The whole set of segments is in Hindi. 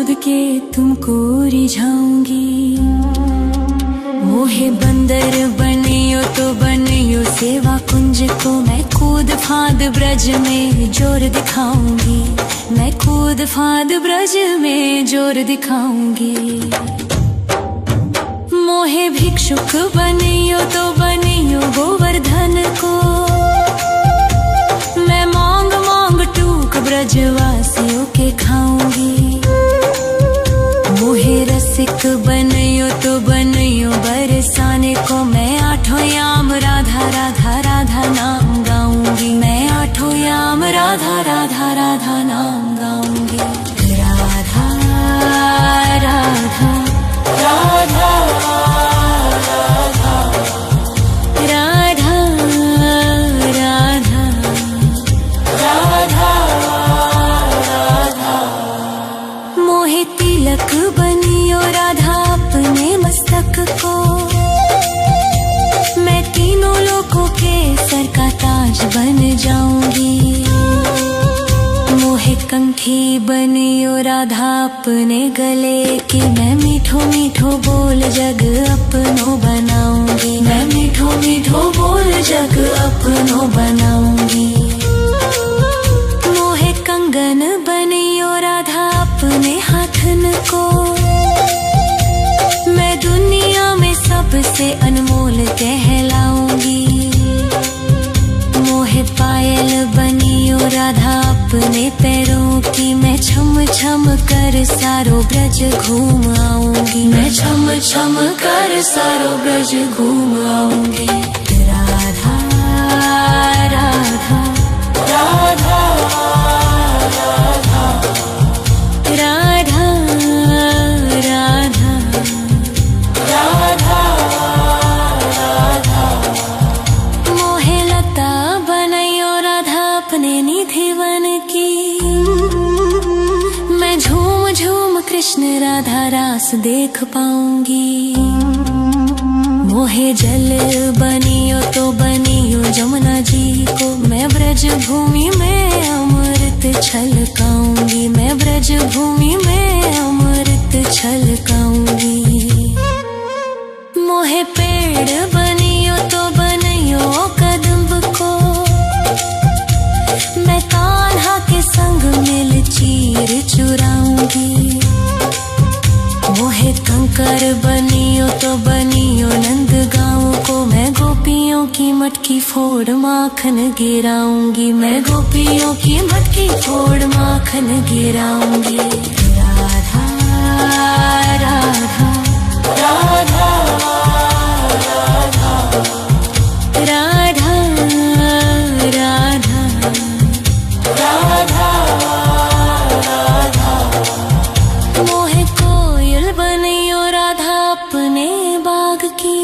कूद के तुमको रिझाऊंगी। मोहे बंदर बनियो तो बनियो सेवा कुंज को, मैं कूद फांद ब्रज में जोर दिखाऊंगी। मैं कूद फांद ब्रज में जोर दिखाऊंगी। मोहे भिक्षुक बनियो तो बनियो गोवर्धन को, मैं मांग मांग टूक ब्रजवासियों के खाऊंगी। मोहे रसिक बनियो तो बनियो बरसाने को, मैं आठों याम राधा राधा राधा नाम गाऊंगी। मैं आठों याम राधा राधा राधा नाम गाऊंगी। राधा राधा राधा तिलक बनियो राधा अपने मस्तक को, मैं तीनों लोगों के सर का ताज बन जाऊंगी। मोहे कंठी बनियो राधा अपने गले की, मैं मीठो मीठो बोल जग अपनो बनाऊंगी। मैं मीठो मीठो बोल जग अपनो बनाऊंगी। मोहे कंगन बनियो राधा अपने हाथन को, मैं दुनिया में सबसे अनमोल कहलाऊंगी। मोहे पायल बनियो राधा अपने पैरों की, मैं छम छम कर सारो ब्रज घूम आऊंगी। मैं छम छम कर सारो ब्रज घूम आऊंगी। राधा राधा राधा राधा राधा राधा राधा राधा। मोहे लता बनैयो राधा अपने निधिवन की, मैं झूम झूम कृष्ण राधा रास देख पाऊंगी। मोहे जल बनियो तो बनियो जमुना जी को, मैं ब्रज भूमि में अमृत छलकाऊंगी। मैं ब्रज भूमि में अमृत छलकाऊंगी। मोहे पेड़ बनियो तो बनियो कदम्ब को, मैं कान्हा के संग मिल चीर चुराऊंगी। मोहे कंकर बनियो तो बनियो नंद गाँव को, मैं गोपियों की मटकी फोड़ माखन गिराऊंगी। मैं गोपियों की मटकी फोड़ माखन गिराऊंगी। राधा राधा राधा राधा राधा राधा राधा राधा। मोहे कोयल बनियो राधा अपने बाग की,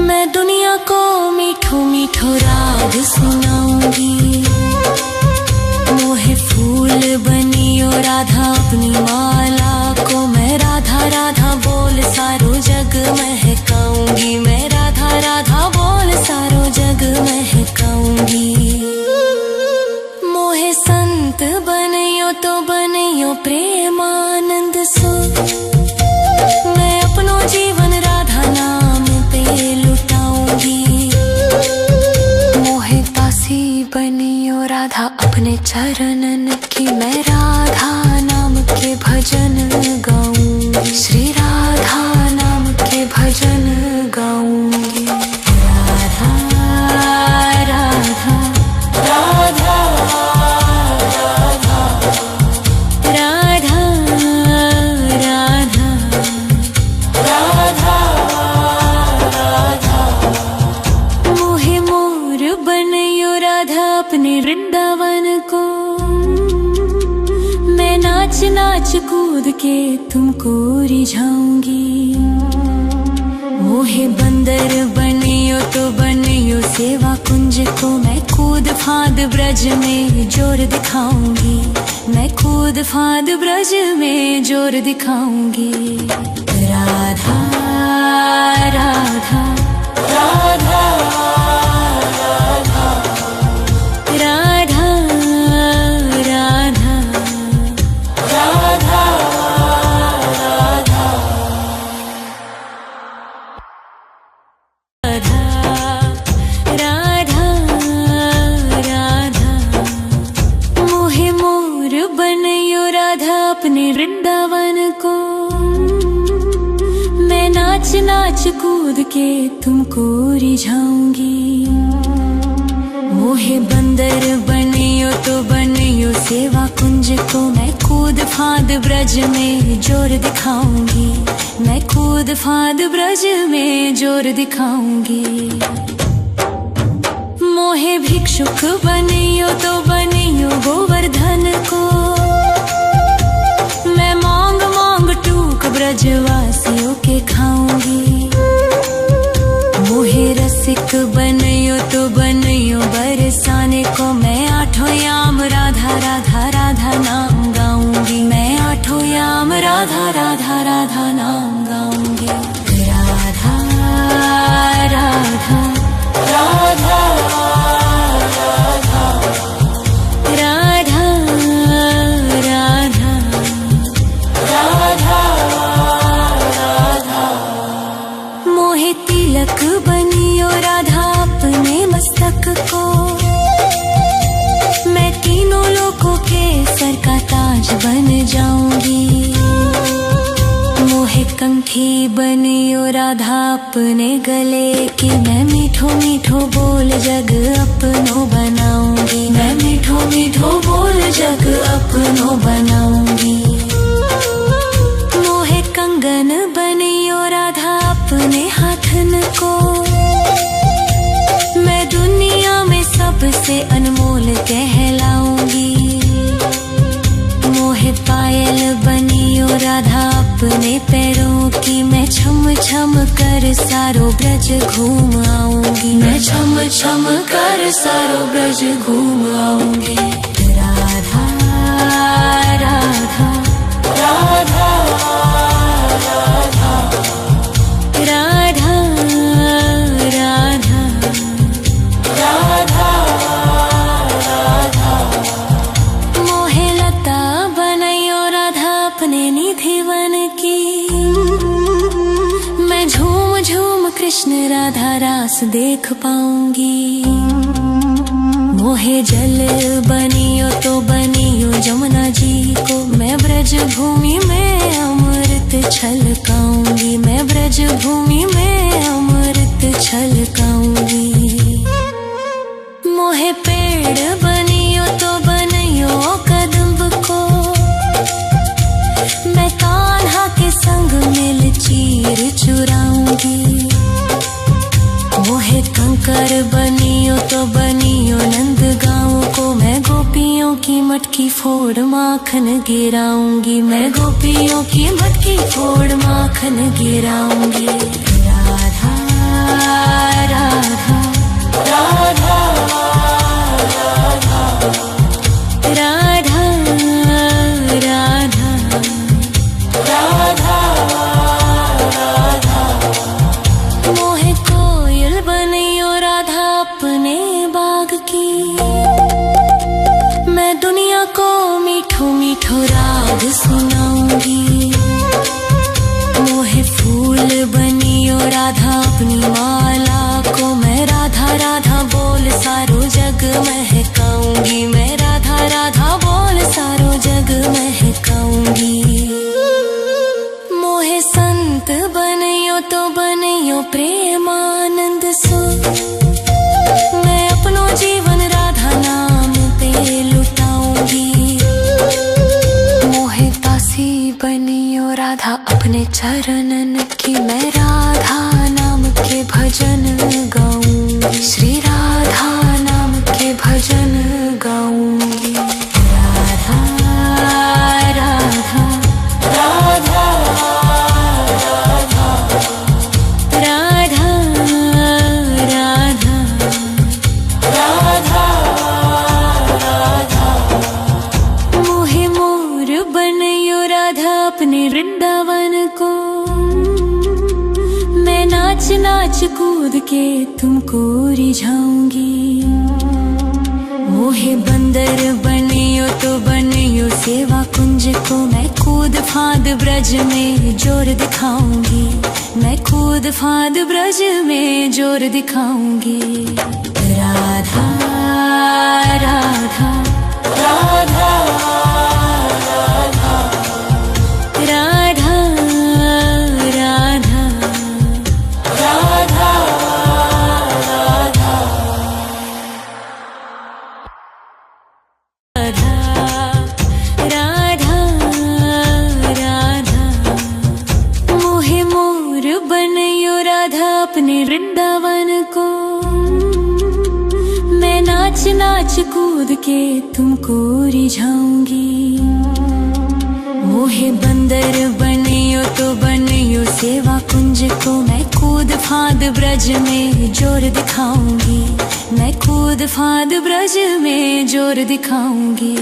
मैं दुनिया को मीठो मीठो राग सुनाऊंगी। मोहे फूल बनियो राधा अपनी माला को, मैं राधा राधा बोल सारो जग महकाऊंगी। मैं राधा राधा बोल सारो जग महकाऊंगी। मोहे संत बनियो तो बनियो प्रेमानंद सो, मैं अपनो जीवन राधा नाम पे लुटाऊंगी। मोहे दासी बनियो राधा अपने चरणन की, मैं राधा नाम के भजन गाऊंगी। श्री राधा नाम के भजन गाऊंगी। राधा राधा राधा राधा राधा राधा राधा राधा। मोहे मोर बनियो राधा अपने वृंदावन को, मैं नाच नाच कूद के तुमको रिझाऊंगी। मोहे बंदर बनियो तो बनियो सेवा कुंज को, मैं कूद फांद ब्रज में जोर दिखाऊंगी। मैं कूद फांद ब्रज में जोर दिखाऊंगी। राधा राधा राधा राधा राधा राधा। अपने वृंदावन को। मैं नाच नाच कूद के तुमको रिझाऊंगी। मोहे बंदर बनियो तो बनियो सेवा कुंज को। मैं कूद फांद ब्रज में जोर दिखाऊंगी। मैं कूद फांद ब्रज में जोर दिखाऊंगी। मोहे भिक्षुक बनियो तो बनियो गोवर्धन को। मैं मांग मांग टूक ब्रजवासियों के खाऊंगी। मोहे रसिक बनियो तो बनियो बरसाने को। मैं आठों याम राधा राधा राधा नाम गाऊंगी। मैं आठों याम राधा राधा राधा नाम गाऊंगी। राधा राधा राधा राधा राधा राधा राधा। मोहे तिलक बनियो राधा अपने मस्तक को। मैं तीनों लोगों के सर का ताज बन जाऊंगी। मोहे कंठी बनियो राधा अपने गले की। मैं मीठो मीठो बोल जग अपनो बनाऊंगी। मैं मीठो मीठो बोल जग अपनो बनाऊंगी। मोहे कंगन बनियो राधा अपने हाथन को। मैं दुनिया में सबसे अनमोल कहलाऊंगी। मोहे पायल बनियो राधा अपने पैरों की। मैं छम छम कर सारो ब्रज घूम आऊंगी। मैं छम छम कर सारो ब्रज घूम आऊंगी। राधा राधा राधा राधा राधा राधा राधा राधा। मोहे लता बनैयो राधा अपने निधिवन की। मैं झूम झूम कृष्ण राधा रास देख पाऊंगी। मोहे जल बनियो तो बनियो जमुना जी को। मैं ब्रज भूमि में अमृत छलकाऊंगी। मैं ब्रज भूमि में अमृत छलकाऊंगी। मोहे पेड़ बनियो तो बनियो कदम्ब को। मैं कान्हा के संग मिल चीर चुराऊंगी। मोहे कंकर बनियो तो बनियो नंद गाँव को। मैं गोपियों की मटकी फोड़ माखन गिराऊंगी। मैं गोपियों की मटकी फोड़ माखन गिराऊंगी। राधा राधा राधा राधा राधा राधा राधा राधा। मोहे कोयल बनियो राधा अपने बाग की। मैं दुनिया को मीठो मीठो राग सुनाऊंगी। मोहे फूल बनियो राधा अपनी माला को। मैं राधा राधा बोल सारो जग महकाऊंगी। मैं राधा राधा बोल सारो जग महकाऊंगी। मोहे संत बनियो तो बनियो प्रेमानंद सो। मैं अपनो जीवन राधा नाम पे लुटाऊंगी। मोहे दासी बनियो राधा अपने चरणन की। मैं राधा नाम के भजन गाऊंगी। श्री राधा नाम के भजन गाऊंगी। राधा राधा राधा राधा राधा राधा राधा राधा। मोहे मोर बनियो राधा अपने वृंदावन को। मैं नाच नाच कूद के तुमको रिझाऊंगी। मोहे बंदर बनियो तो बनियो सेवा कुंज को। मैं कूद फांद ब्रज में जोर दिखाऊंगी। मैं कूद फांद ब्रज में जोर दिखाऊंगी। राधा राधा राधा राधा नाच कूद के तुमको रिझाऊंगी। मोहे बंदर बनियो तो बनियो सेवा कुंज को, मैं कूद फांद ब्रज में जोर दिखाऊंगी। मैं कूद फांद ब्रज में जोर दिखाऊंगी।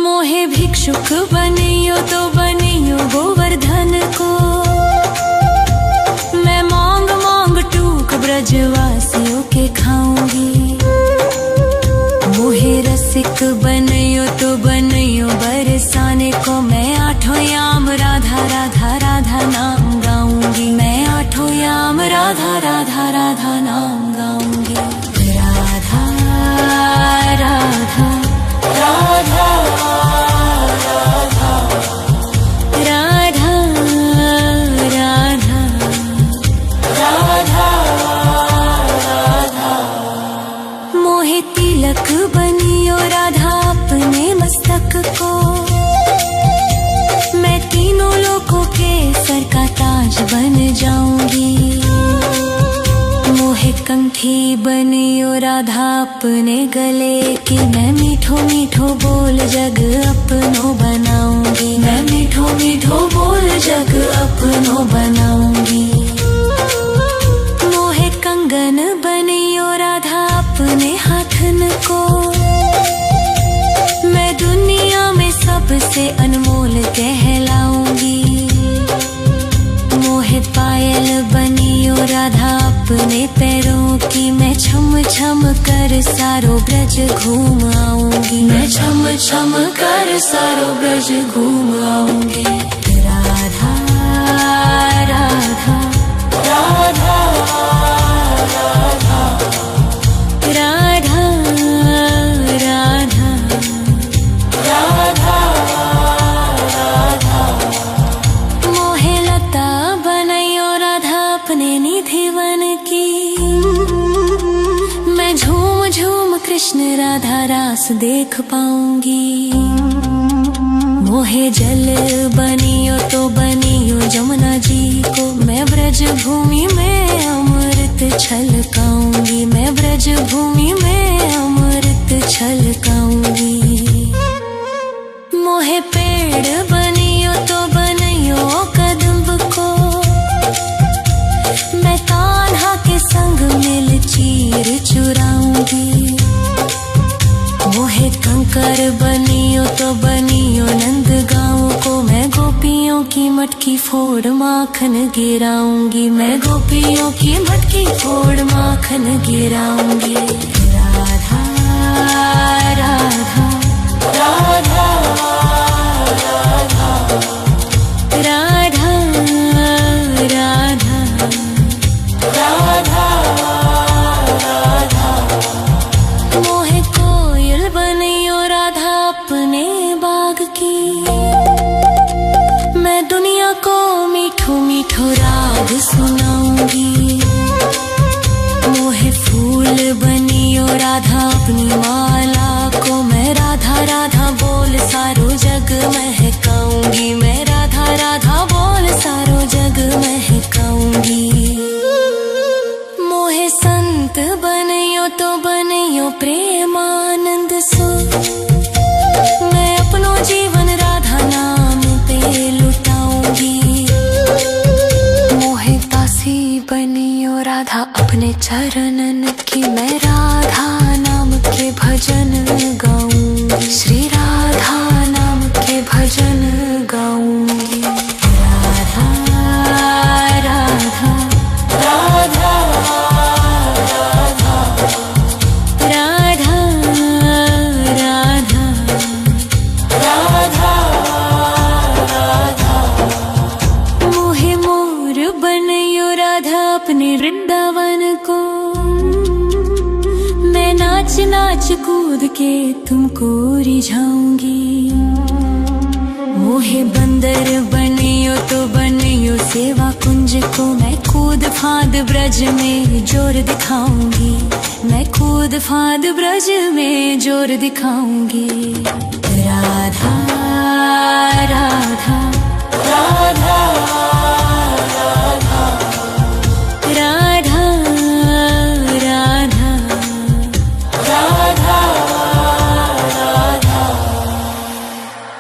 मोहे भिक्षुक बनियो तो बनियो गोवर्धन को, मैं मांग मांग टूक ब्रजवासियों के खाऊंगी। मोहे रसिक बनियो तो बनियो बरसाने को, मैं आठों याम राधा राधा राधा नाम गाऊंगी। मैं आठों याम राधा राधा राधा नाम गाऊंगी। राधा राधा राधा तिलक बनियो राधा अपने मस्तक को, मैं तीनों लोगों के सर का ताज बन जाऊंगी। मोहे कंठी बनियो राधा अपने गले की, मैं मीठो मीठो बोल जग अपनो बनाऊंगी। मैं मीठो मीठो बोल जग अपनो बनाऊंगी। मोहे कंगन बनियो राधा अपने हाथन को, मैं दुनिया में सबसे अनमोल कहलाऊंगी। मोहे पायल बनियो राधा अपने पैरों की, मैं छम छम कर सारो ब्रज घूम आऊंगी। मैं छम छम कर सारो ब्रज घूम आऊंगी। राधा राधा राधा राधा राधा राधा राधा राधा। मोहे लता बनैयो राधा अपने निधि वन की, मैं झूम झूम कृष्ण राधा रास देख पाऊंगी। मोहे जल बनियो तो बनियो जमुना जी को, मैं ब्रज भूमि में अमृत छलकाऊंगी। मैं ब्रज भूमि में अमृत छलकाऊंगी। मोहे पेड़ बनियो तो बनियो कदम्ब को, मैं कान्हा के संग मिल चीर चुराऊंगी। मोहे कंकर बनियो तो बनियो नंद गाँव को, मैं गोपियों की मटकी फोड़ माखन गिराऊंगी। मैं गोपियों की मटकी फोड़ माखन गिराऊंगी। राधा राधा राधा राधा राधा राधा राधा राधा। मोहे कोयल बनियो राधा अपने बाग की, मैं दुनिया को मीठो मीठो राग सुनाऊंगी। मोहे फूल बनियो राधा अपनी माला को, मैं राधा राधा बोल सारो जग महकाऊंगी। मैं राधा राधा बोल सारो जग महकाऊंगी। मोहे संत बनियो तो बनियो प्रेमानंद सो, मैं अपनो जीवन राधा नाम पे लुटाऊंगी। मोहे दासी बनियो राधा अपने चरणन की, मैं राधा नाम के भजन गाऊंगी। श्री राधा नाम के भजन गाऊंगी। राधा राधा राधा राधा राधा राधा राधा राधा। मोहे मोर बनियो राधा अपने वृंदावन को, मैं नाच नाच कूद के तुमको रिझाऊंगी। मोहे बंदर बनियो तो बनियो सेवा कुंज को, मैं कूद फांद ब्रज में जोर दिखाऊंगी। मैं कूद फांद ब्रज में जोर दिखाऊंगी। राधा